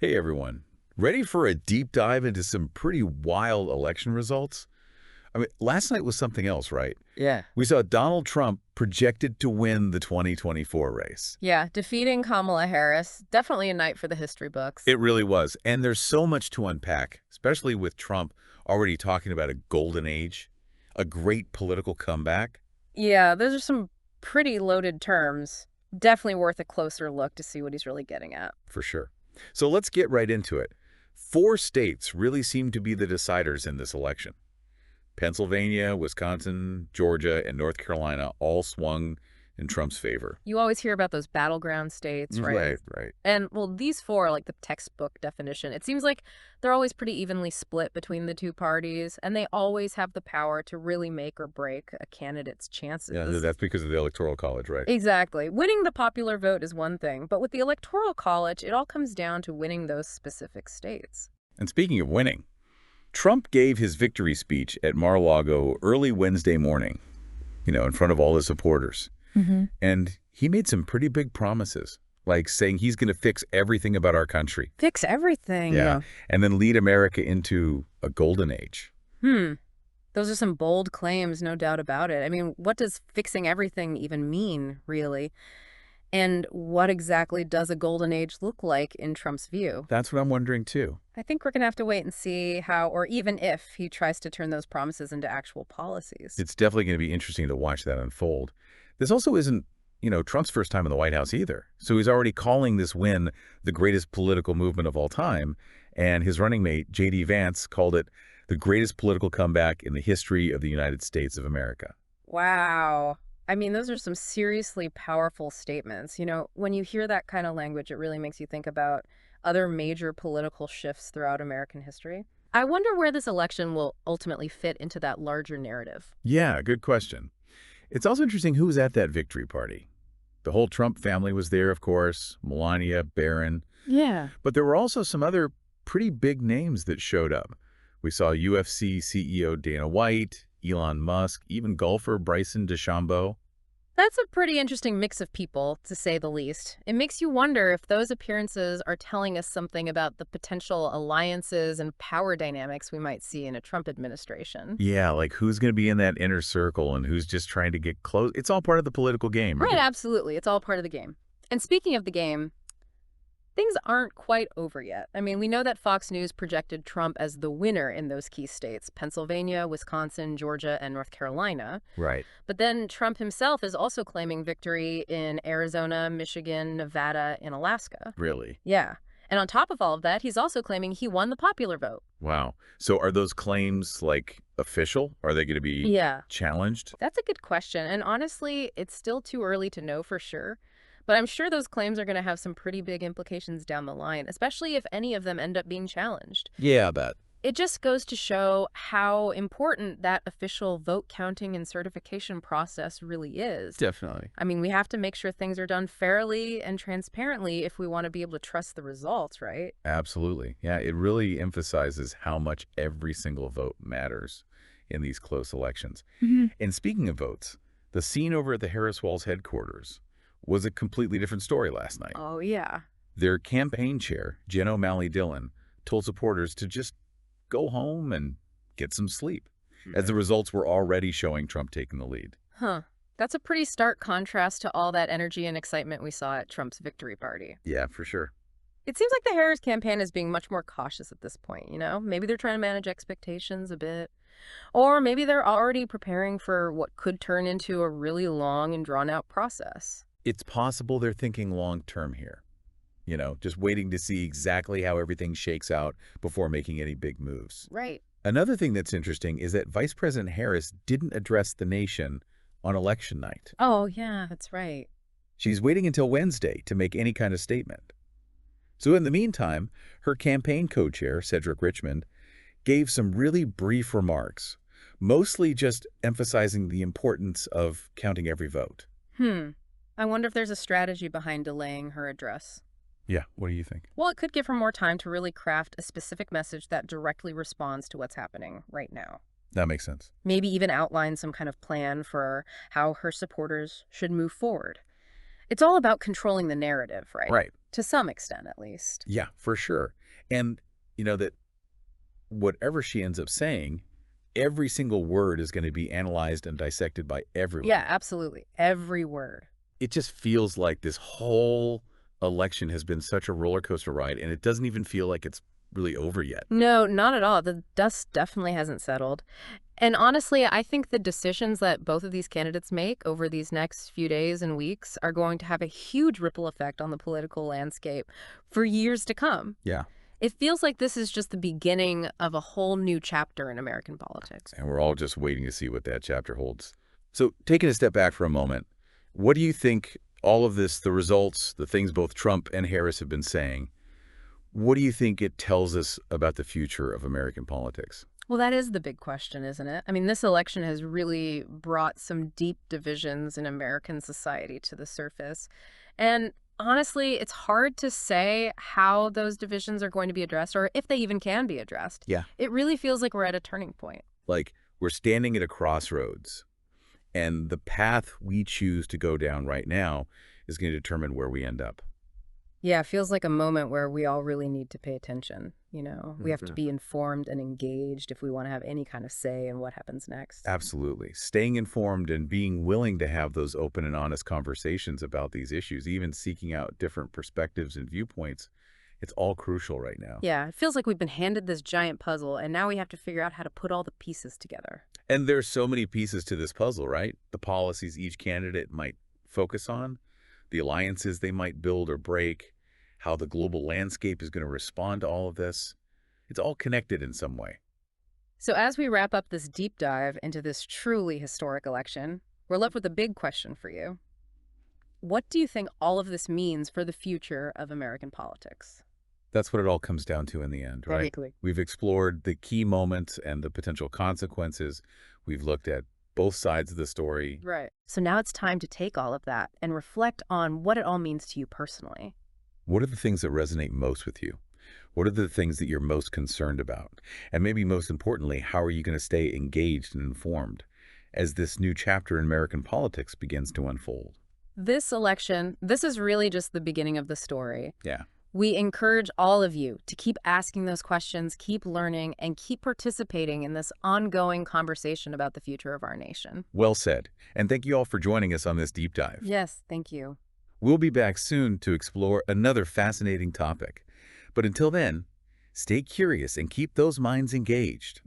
Hey everyone, ready for a deep dive into some pretty wild election results? I mean, last night was something else, right? Yeah. We saw Donald Trump projected to win the 2024 race. Yeah, defeating Kamala Harris, definitely a night for the history books. It really was, and there's so much to unpack, especially with Trump already talking about a golden age, a great political comeback. Yeah, those are some pretty loaded terms. Definitely worth a closer look to see what he's really getting at. For sure. So let's get right into it. Four states really seem to be the deciders in this election. Pennsylvania, Wisconsin, Georgia, and North Carolina all swung in Trump's favor. You always hear about those battleground states, right? Right. And, well, these four are like the textbook definition. It seems like they're always pretty evenly split between the two parties, and they always have the power to really make or break a candidate's Yeah, chances. that's because of the Electoral College, right? Exactly. Winning the popular vote is one thing, but with the Electoral College, it all comes down to winning those specific states. And speaking of winning, Trump gave his victory speech at Mar-a-Lago early Wednesday morning, in front of all his supporters. And he made some pretty big promises, like saying he's going to fix everything about our country. Fix everything. Yeah. And then lead America into a golden age. Hmm. Those are some bold claims, no doubt about it. I mean, what does fixing everything even mean, really? And what exactly does a golden age look like in Trump's view? That's what I'm wondering, too. I think we're going to have to wait and see how, or even if, he tries to turn those promises into actual policies. It's definitely going to be interesting to watch that unfold. This also isn't, Trump's first time in the White House either. So he's already calling this win the greatest political movement of all time. And his running mate, J.D. Vance, called it the greatest political comeback in the history of the United States of America. Wow. I mean, those are some seriously powerful statements. When you hear that kind of language, it really makes you think about other major political shifts throughout American history. I wonder where this election will ultimately fit into that larger narrative. Yeah, good question. It's also interesting who was at that victory party. The whole Trump family was there, of course, Melania, Barron. Yeah. But there were also some other pretty big names that showed up. We saw UFC CEO Dana White, Elon Musk, even golfer Bryson DeChambeau. That's a pretty interesting mix of people, to say the least. It makes you wonder if those appearances are telling us something about the potential alliances and power dynamics we might see in a Trump administration. Yeah, like who's going to be in that inner circle and who's just trying to get close. It's all part of the political game, Right, right? absolutely. It's all part of the game. And speaking of the game, things aren't quite over yet. I mean, we know that Fox News projected Trump as the winner in those key states, Pennsylvania, Wisconsin, Georgia, and North Carolina. Right. But then Trump himself is also claiming victory in Arizona, Michigan, Nevada, and Alaska. Really? Yeah. And on top of all of that, he's also claiming he won the popular vote. Wow. So are those claims like official? Are they going to be Yeah. challenged? That's a good question. And honestly, it's still too early to know for sure. But I'm sure those claims are going to have some pretty big implications down the line, especially if any of them end up being challenged. Yeah, I bet. It just goes to show how important that official vote counting and certification process really is. Definitely. I mean, we have to make sure things are done fairly and transparently if we want to be able to trust the results, right? Absolutely. Yeah, it really emphasizes how much every single vote matters in these close elections. And speaking of votes, the scene over at the Harris Walls headquarters was a completely different story last night. Oh, yeah. Their campaign chair, Jen O'Malley Dillon, told supporters to just go home and get some sleep, as the results were already showing Trump taking the lead. Huh. That's a pretty stark contrast to all that energy and excitement we saw at Trump's victory party. Yeah, for sure. It seems like the Harris campaign is being much more cautious at this point, Maybe they're trying to manage expectations a bit. Or maybe they're already preparing for what could turn into a really long and drawn-out process. It's possible they're thinking long-term here. Just waiting to see exactly how everything shakes out before making any big moves. Right. Another thing that's interesting is that Vice President Harris didn't address the nation on election night. Oh, yeah, that's right. She's waiting until Wednesday to make any kind of statement. So in the meantime, her campaign co-chair, Cedric Richmond, gave some really brief remarks, mostly just emphasizing the importance of counting every vote. I wonder if there's a strategy behind delaying her address. Yeah, what do you think? Well, it could give her more time to really craft a specific message that directly responds to what's happening right now. That makes sense. Maybe even outline some kind of plan for how her supporters should move forward. It's all about controlling the narrative, right? Right. To some extent, at least. Yeah, for sure. And, that whatever she ends up saying, every single word is going to be analyzed and dissected by Yeah, everyone. absolutely. Every word. It just feels like this whole election has been such a roller coaster ride, and it doesn't even feel like it's really over yet. No, not at all. The dust definitely hasn't settled. And honestly, I think the decisions that both of these candidates make over these next few days and weeks are going to have a huge ripple effect on the political landscape for years to come. Yeah. It feels like this is just the beginning of a whole new chapter in American politics. And we're all just waiting to see what that chapter holds. So taking a step back for a moment, what do you think all of this, the results, the things both Trump and Harris have been saying, what do you think it tells us about the future of American politics? Well, that is the big question, isn't it? I mean, this election has really brought some deep divisions in American society to the surface. And honestly, it's hard to say how those divisions are going to be addressed or if they even can be addressed. Yeah. It really feels like we're at a turning point. Like we're standing at a crossroads, and the path we choose to go down right now is going to determine where we end up. Yeah, it feels like a moment where we all really need to pay attention. We have to Mhm. be informed and engaged if we want to have any kind of say in what happens next. Absolutely. Staying informed and being willing to have those open and honest conversations about these issues, even seeking out different perspectives and viewpoints, it's all crucial right now. Yeah, it feels like we've been handed this giant puzzle, and now we have to figure out how to put all the pieces together. And there's so many pieces to this puzzle, right? The policies each candidate might focus on, the alliances they might build or break, how the global landscape is going to respond to all of this. It's all connected in some way. So, as we wrap up this deep dive into this truly historic election, we're left with a big question for you. What do you think all of this means for the future of American politics? That's what it all comes down to in the end, right? Exactly. We've explored the key moments and the potential consequences. We've looked at both sides of the story. Right. So now it's time to take all of that and reflect on what it all means to you personally. What are the things that resonate most with you? What are the things that you're most concerned about? And maybe most importantly, how are you going to stay engaged and informed as this new chapter in American politics begins to unfold? This election, this is really just the beginning of the story. Yeah. We encourage all of you to keep asking those questions, keep learning, and keep participating in this ongoing conversation about the future of our nation. Well said. And thank you all for joining us on this deep dive. Yes, thank you. We'll be back soon to explore another fascinating topic. But until then, stay curious and keep those minds engaged.